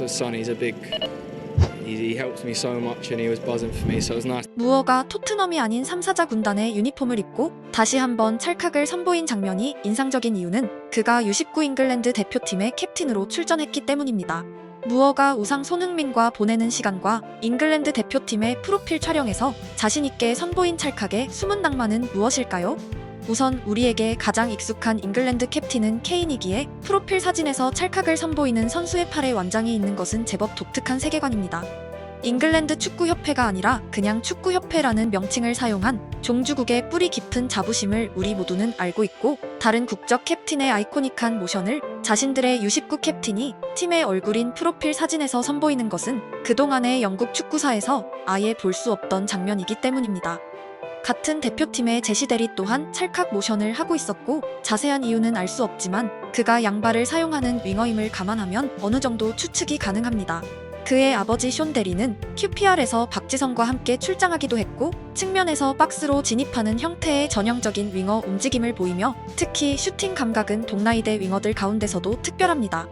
So Sonny's a big. He helped me so much and he was buzzing for me, so it was nice. 무어가 토트넘이 아닌 3사자 군단의 유니폼을 입고 다시 한번 찰칵을 선보인 장면이 인상적인 이유는 그가 U19 잉글랜드 대표팀의 캡틴으로 출전했기 때문입니다. 무어가 우상 손흥민과 보내는 시간과 잉글랜드 대표팀의 프로필 촬영에서 자신있게 선보인 찰칵의 숨은 낭만은 무엇일까요? 우선 우리에게 가장 익숙한 잉글랜드 캡틴은 케인이기에 프로필 사진에서 찰칵을 선보이는 선수의 팔에 완장이 있는 것은 제법 독특한 세계관입니다. 잉글랜드 축구협회가 아니라 그냥 축구협회라는 명칭을 사용한 종주국의 뿌리 깊은 자부심을 우리 모두는 알고 있고, 다른 국적 캡틴의 아이코닉한 모션을 자신들의 U19 캡틴이 팀의 얼굴인 프로필 사진에서 선보이는 것은 그동안의 영국 축구사에서 아예 볼 수 없던 장면이기 때문입니다. 같은 대표팀의 제시 대리 또한 찰칵 모션을 하고 있었고, 자세한 이유는 알 수 없지만 그가 양발을 사용하는 윙어임을 감안하면 어느 정도 추측이 가능합니다. 그의 아버지 숀 대리는 QPR에서 박지성과 함께 출장하기도 했고, 측면에서 박스로 진입하는 형태의 전형적인 윙어 움직임을 보이며 특히 슈팅 감각은 동나이대 윙어들 가운데서도 특별합니다.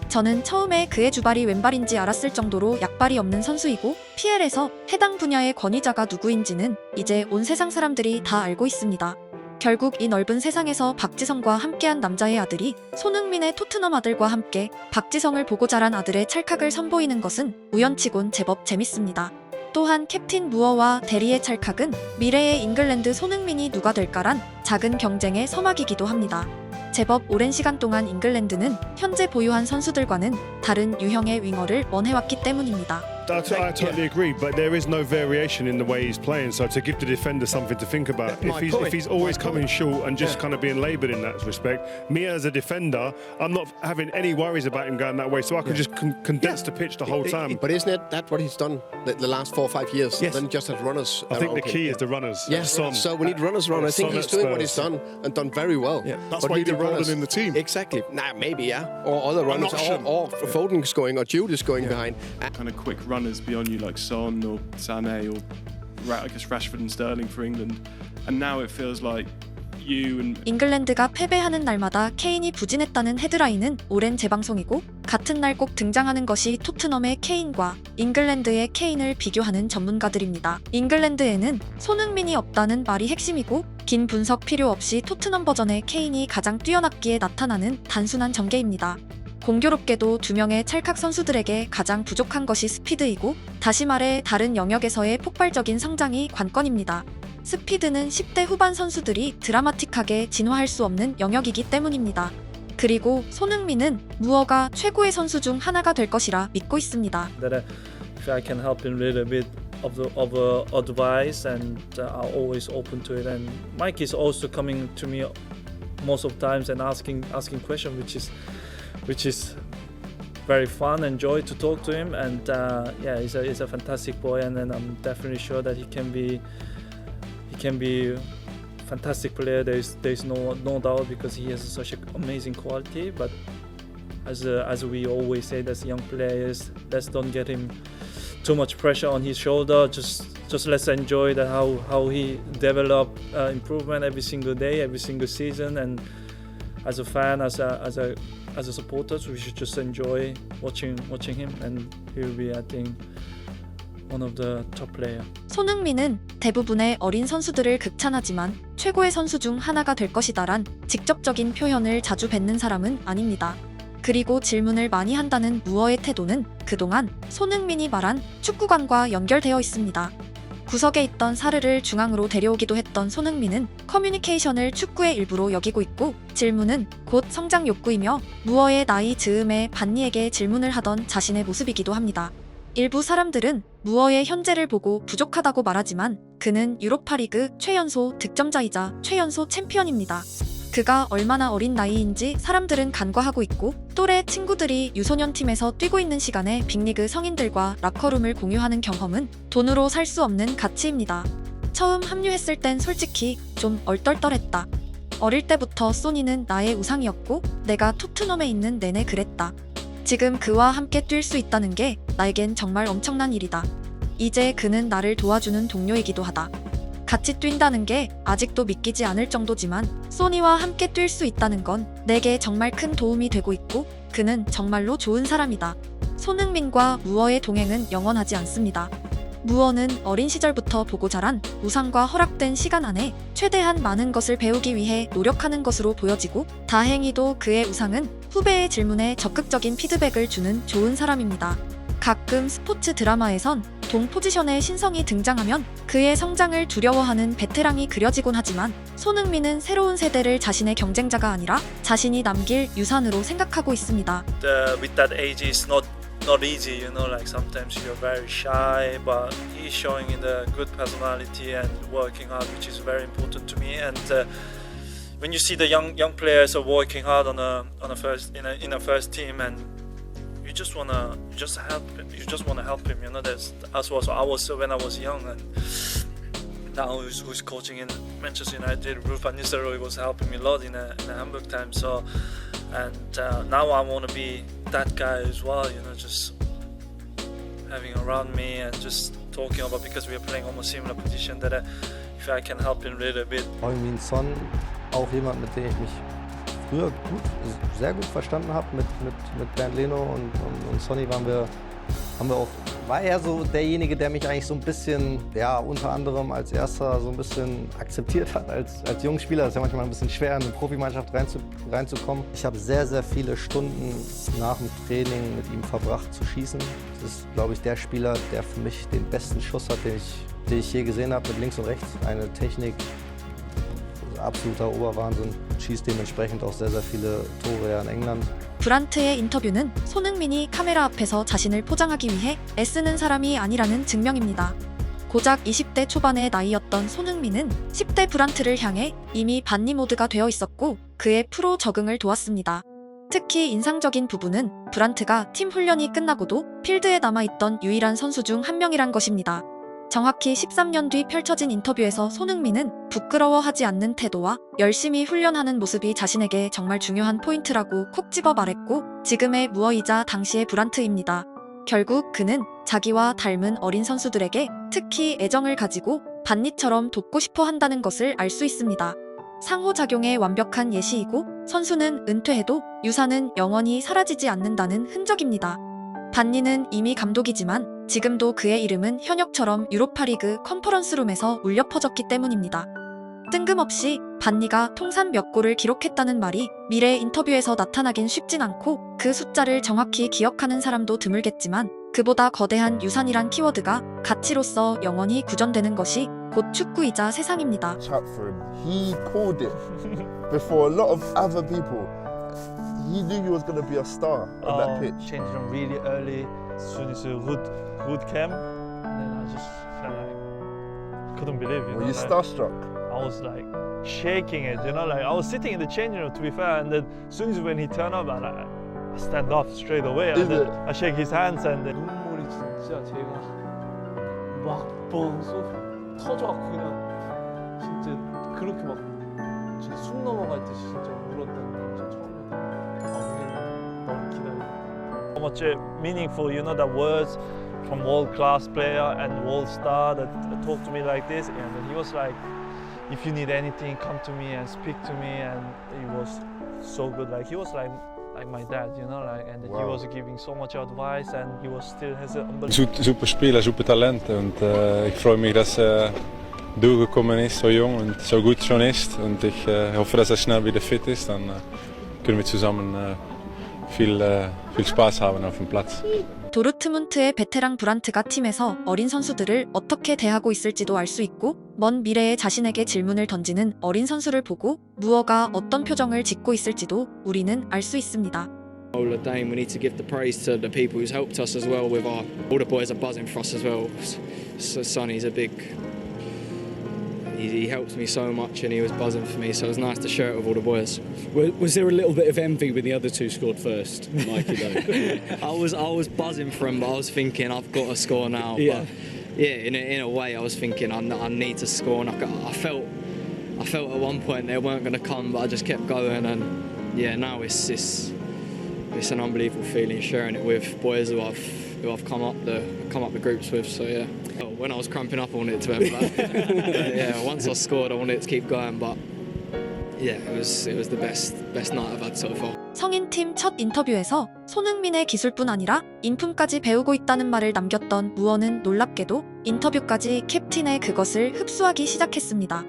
저는 처음에 그의 주발이 왼발인지 알았을 정도로 약발이 없는 선수이고, PL에서 해당 분야의 권위자가 누구인지는 이제 온 세상 사람들이 다 알고 있습니다. 결국 이 넓은 세상에서 박지성과 함께한 남자의 아들이 손흥민의 토트넘 아들과 함께 박지성을 보고 자란 아들의 찰칵을 선보이는 것은 우연치곤 제법 재밌습니다. 또한 캡틴 무어와 대리의 찰칵은 미래의 잉글랜드 손흥민이 누가 될까란 작은 경쟁의 서막이기도 합니다. 제법 오랜 시간 동안 잉글랜드는 현재 보유한 선수들과는 다른 유형의 윙어를 원해왔기 때문입니다. I totally agree, but there is no variation in the way he's playing. So to give the defender something to think about, if he's always coming short and just kind of being laboured in that respect, me as a defender, I'm not having any worries about him going that way. So I can just condense the pitch the whole time. But isn't it that what he's done the last 4 or 5 years? Yes. Then just have runners. I think the around key him. is the runners. Yes, Son. so we need runners around. I think Son he's at doing what he's Spurs. done and done very well. Yeah. That's But why we you did need runners. Roldan in the team. Exactly. Nah, maybe, yeah. Or other runners. option. Or Foden's going, or Jude is going behind. Kind of quick runners beyond you like Son or Sané or I guess Rashford and Sterling for England, and now it feels like you and 잉글랜드가 패배하는 날마다 케인이 부진했다는 헤드라인은 오랜 재방송이고, 같은 날 꼭 등장하는 것이 토트넘의 케인과 잉글랜드의 케인을 비교하는 전문가들입니다. 잉글랜드에는 손흥민이 없다는 말이 핵심이고, 긴 분석 필요 없이 토트넘 버전의 케인이 가장 뛰어났기에 나타나는 단순한 전개입니다. 공교롭게도 두 명의 찰칵 선수들에게 가장 부족한 것이 스피드이고, 다시 말해 다른 영역에서의 폭발적인 성장이 관건입니다. 스피드는 10대 후반 선수들이 드라마틱하게 진화할 수 없는 영역이기 때문입니다. 그리고 손흥민은 무어가 최고의 선수 중 하나가 될 것이라 믿고 있습니다. That if I can help him a little bit of advice, and I'm always open to it. And Mike is also coming to me most of times and asking questions, which is very fun and joy to talk to him. And yeah, he's a fantastic boy, and I'm definitely sure that he can be fantastic player. There's no doubt, because he has such an amazing quality. But as we always say, as young players, let's don't get him too much pressure on his shoulder. Just let's enjoy that how he develop improvement every single day, every single season. And as a fan, as a supporters, we should just enjoy watching him, and he will be, I think, one of the top player. 손흥민은 대부분의 어린 선수들을 극찬하지만 최고의 선수 중 하나가 될 것이다란 직접적인 표현을 자주 뱉는 사람은 아닙니다. 그리고 질문을 많이 한다는 무어의 태도는 그동안 손흥민이 말한 축구관과 연결되어 있습니다. 구석에 있던 사르를 중앙으로 데려오기도 했던 손흥민은 커뮤니케이션을 축구의 일부로 여기고 있고, 질문은 곧 성장 욕구이며 무어의 나이 즈음에 반니에게 질문을 하던 자신의 모습이기도 합니다. 일부 사람들은 무어의 현재를 보고 부족하다고 말하지만 그는 유로파리그 최연소 득점자이자 최연소 챔피언입니다. 그가 얼마나 어린 나이인지 사람들은 간과하고 있고, 또래 친구들이 유소년 팀에서 뛰고 있는 시간에 빅리그 성인들과 라커룸을 공유하는 경험은 돈으로 살 수 없는 가치입니다. 처음 합류했을 땐 솔직히 좀 얼떨떨했다. 어릴 때부터 소니는 나의 우상이었고 내가 토트넘에 있는 내내 그랬다. 지금 그와 함께 뛸 수 있다는 게 나에겐 정말 엄청난 일이다. 이제 그는 나를 도와주는 동료이기도 하다. 같이 뛴다는 게 아직도 믿기지 않을 정도지만 소니와 함께 뛸 수 있다는 건 내게 정말 큰 도움이 되고 있고, 그는 정말로 좋은 사람이다. 손흥민과 무어의 동행은 영원하지 않습니다. 무어는 어린 시절부터 보고 자란 우상과 허락된 시간 안에 최대한 많은 것을 배우기 위해 노력하는 것으로 보여지고, 다행히도 그의 우상은 후배의 질문에 적극적인 피드백을 주는 좋은 사람입니다. 가끔 스포츠 드라마에선 동 포지션의 신성이 등장하면 그의 성장을 두려워하는 베테랑이 그려지곤 하지만, 손흥민은 새로운 세대를 자신의 경쟁자가 아니라 자신이 남길 유산으로 생각하고 있습니다. With that age, it's not easy, you know. Like sometimes you're very shy, but he's showing in the good personality and working hard, which is very important to me. And when you see the young players are working hard in a first team, and you just wanna help him. You know, that's what I was when I was young, and now who's coaching in Manchester United, Ruud van Nistelrooy was helping me a lot in the Hamburg time. So, and now I want to be that guy as well. You know, just having around me and just talking about, because we are playing almost similar position, that if I can help him a little bit. Heung-min Son, auch jemand, mit dem ich mich früher sehr gut verstanden habe. Mit Bernd Leno und Sonny war er so derjenige, der mich eigentlich so ein bisschen, ja, unter anderem als erster so ein bisschen akzeptiert hat als Jungspieler. Das ist ja manchmal ein bisschen schwer, in eine Profimannschaft reinzukommen. Ich habe sehr, sehr viele Stunden nach dem Training mit ihm verbracht zu schießen. Das ist, glaube ich, der Spieler, der für mich den besten Schuss hat, den ich je gesehen habe, mit links und rechts. Eine Technik, absoluter Oberwahnsinn. Schießt dementsprechend auch sehr, sehr viele Tore in England. 브란트의 인터뷰는 손흥민이 카메라 앞에서 자신을 포장하기 위해 애쓰는 사람이 아니라는 증명입니다. 고작 20대 초반의 나이였던 손흥민은 10대 브란트를 향해 이미 반니 모드가 되어 있었고, 그의 프로 적응을 도왔습니다. 특히 인상적인 부분은 브란트가 팀 훈련이 끝나고도 필드에 남아있던 유일한 선수 중 한 명이란 것입니다. 정확히 13년 뒤 펼쳐진 인터뷰에서 손흥민은 부끄러워하지 않는 태도와 열심히 훈련하는 모습이 자신에게 정말 중요한 포인트라고 콕 집어 말했고, 지금의 무어이자 당시의 브란트입니다. 결국 그는 자기와 닮은 어린 선수들에게 특히 애정을 가지고 반니처럼 돕고 싶어 한다는 것을 알 수 있습니다. 상호작용의 완벽한 예시이고, 선수는 은퇴해도 유산은 영원히 사라지지 않는다는 흔적입니다. 반니는 이미 감독이지만 지금도 그의 이름은 현역처럼 유로파리그 컨퍼런스룸에서 울려 퍼졌기 때문입니다. 뜬금없이 반니가 통산 몇 골을 기록했다는 말이 미래 인터뷰에서 나타나긴 쉽진 않고, 그 숫자를 정확히 기억하는 사람도 드물겠지만, 그보다 거대한 유산이란 키워드가 가치로서 영원히 구전되는 것이 곧 축구이자 세상입니다. Chat for him. He called it before a lot of other people. He knew he was going to be a star on that pitch. Changed him really early, as soon as Ruud came, and then I just felt like couldn't believe it. Were you Like, starstruck? I was like shaking it, you know, like I was sitting in the changing room, to be fair, and then as soon as when he turned up, I stand up straight away, and then I shake his hands, and then 눈물이 진짜 제가 막 터져갖고 그냥 진짜 그렇게 막 진짜 숨 넘어갈 듯이 진짜 울었던 게 처음이었던 것 같아요. 너무 기다려. so much meaningful, you know, the words from world-class player and world star that talk to me like this, and he was like, if you need anything, come to me and speak to me, and he was so good. Like he was like my dad, you know, like, and he was giving so much advice, and he was still has a Super Spieler, super Talent, und ich freue mich, dass durchgekommen ist, so jung und so gut schon ist, und ich hoffe, dass schnell wieder fit ist, dann können wir zusammen viel Spaß haben auf dem Platz. 도르트문트의 베테랑 브란트가 팀에서 어린 선수들을 어떻게 대하고 있을지도 알 수 있고, 먼 미래에 자신에게 질문을 던지는 어린 선수를 보고 무어가 어떤 표정을 짓고 있을지도 우리는 알 수 있습니다. All the time, we need to give the praise to the people who's helped us as well. All the boys are buzzing for us as well. So Sonny's a big. He helped me so much, and he was buzzing for me. So it was nice to share it with all the boys. Was there a little bit of envy when the other two scored first, Mikey? Though I was buzzing for him, but I was thinking I've got to score now. Yeah. But yeah, in a way, I was thinking I need to score. And I felt at one point they weren't going to come, but I just kept going. And yeah, now it's an unbelievable feeling sharing it with boys who I've come up the groups with. So yeah, when I was cramping up, I wanted it to end. But yeah, once I scored, I wanted it to keep going. But yeah, it was the best night I've had so far. 성인팀 첫 인터뷰에서 손흥민의 기술뿐 아니라 인품까지 배우고 있다는 말을 남겼던 무어는 놀랍게도 인터뷰까지 캡틴의 그것을 흡수하기 시작했습니다.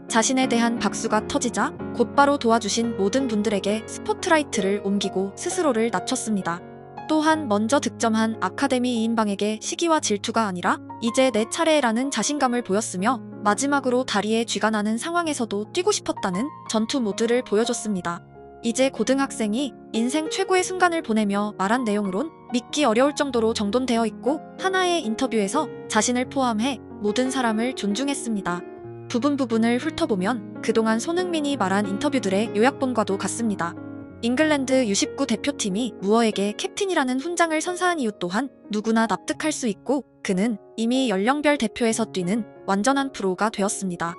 자신에 대한 박수가 터지자 곧바로 도와주신 모든 분들에게 스포트라이트를 옮기고 스스로를 낮췄습니다. 또한 먼저 득점한 아카데미 2인방에게 시기와 질투가 아니라 이제 내 차례라는 자신감을 보였으며 마지막으로 다리에 쥐가 나는 상황에서도 뛰고 싶었다는 전투 모드를 보여줬습니다. 이제 고등학생이 인생 최고의 순간을 보내며 말한 내용으론 믿기 어려울 정도로 정돈되어 있고 하나의 인터뷰에서 자신을 포함해 모든 사람을 존중했습니다. 부분을 훑어보면 그동안 손흥민이 말한 인터뷰들의 요약본과도 같습니다. 잉글랜드 U19 대표팀이 무어에게 캡틴이라는 훈장을 선사한 이유 또한 누구나 납득할 수 있고 그는 이미 연령별 대표에서 뛰는 완전한 프로가 되었습니다.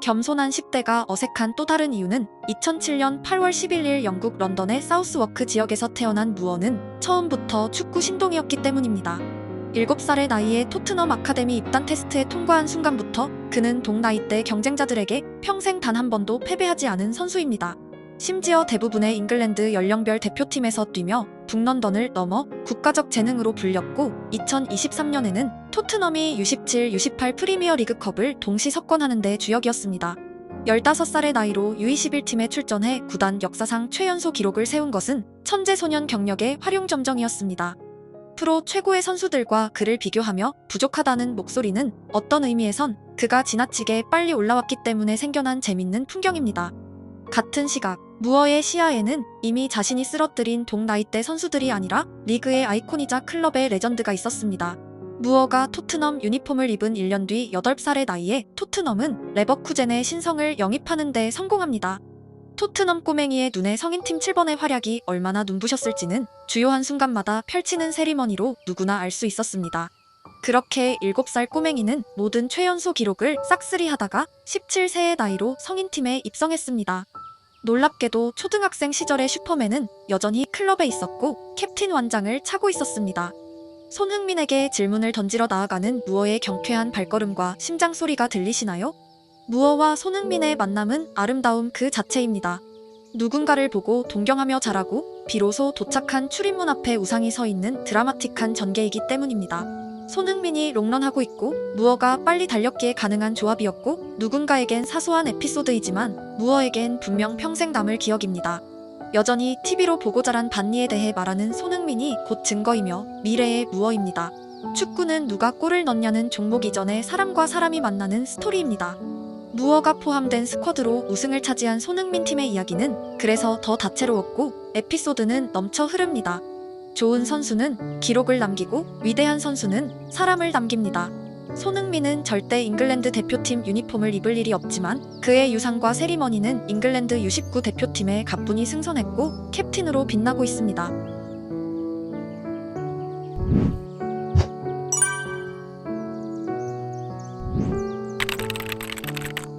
겸손한 10대가 어색한 또 다른 이유는 2007년 8월 11일 영국 런던의 사우스워크 지역에서 태어난 무어는 처음부터 축구 신동이었기 때문입니다. 7살의 나이에 토트넘 아카데미 입단 테스트에 통과한 순간부터 그는 동나이대 경쟁자들에게 평생 단 한 번도 패배하지 않은 선수입니다. 심지어 대부분의 잉글랜드 연령별 대표팀에서 뛰며 북런던을 넘어 국가적 재능으로 불렸고 2023년에는 토트넘이 U17, U18 프리미어 리그컵을 동시 석권하는 데 주역이었습니다. 15살의 나이로 U21팀에 출전해 구단 역사상 최연소 기록을 세운 것은 천재소년 경력의 활용점정이었습니다. 프로 최고의 선수들과 그를 비교하며 부족하다는 목소리는 어떤 의미에선 그가 지나치게 빨리 올라왔기 때문에 생겨난 재밌는 풍경입니다. 같은 시각, 무어의 시야에는 이미 자신이 쓰러뜨린 동나이대 선수들이 아니라 리그의 아이콘이자 클럽의 레전드가 있었습니다. 무어가 토트넘 유니폼을 입은 1년 뒤 8살의 나이에 토트넘은 레버쿠젠의 신성을 영입하는 데 성공합니다. 토트넘 꼬맹이의 눈에 성인팀 7번의 활약이 얼마나 눈부셨을지는 주요한 순간마다 펼치는 세리머니로 누구나 알 수 있었습니다. 그렇게 7살 꼬맹이는 모든 최연소 기록을 싹쓸이하다가 17세의 나이로 성인팀에 입성했습니다. 놀랍게도 초등학생 시절의 슈퍼맨은 여전히 클럽에 있었고 캡틴 완장을 차고 있었습니다. 손흥민에게 질문을 던지러 나아가는 무어의 경쾌한 발걸음과 심장 소리가 들리시나요? 무어와 손흥민의 만남은 아름다움 그 자체입니다. 누군가를 보고 동경하며 자라고 비로소 도착한 출입문 앞에 우상이 서 있는 드라마틱한 전개이기 때문입니다. 손흥민이 롱런하고 있고 무어가 빨리 달렸기에 가능한 조합이었고 누군가에겐 사소한 에피소드이지만 무어에겐 분명 평생 남을 기억입니다. 여전히 TV로 보고 자란 반니에 대해 말하는 손흥민이 곧 증거이며 미래의 무어입니다. 축구는 누가 골을 넣냐는 종목 이전에 사람과 사람이 만나는 스토리입니다. 무어가 포함된 스쿼드로 우승을 차지한 손흥민 팀의 이야기는 그래서 더 다채로웠고 에피소드는 넘쳐 흐릅니다. 좋은 선수는 기록을 남기고 위대한 선수는 사람을 남깁니다. 손흥민은 절대 잉글랜드 대표팀 유니폼을 입을 일이 없지만 그의 유상과 세리머니는 잉글랜드 U19 대표팀에 가뿐히 승선했고 캡틴으로 빛나고 있습니다.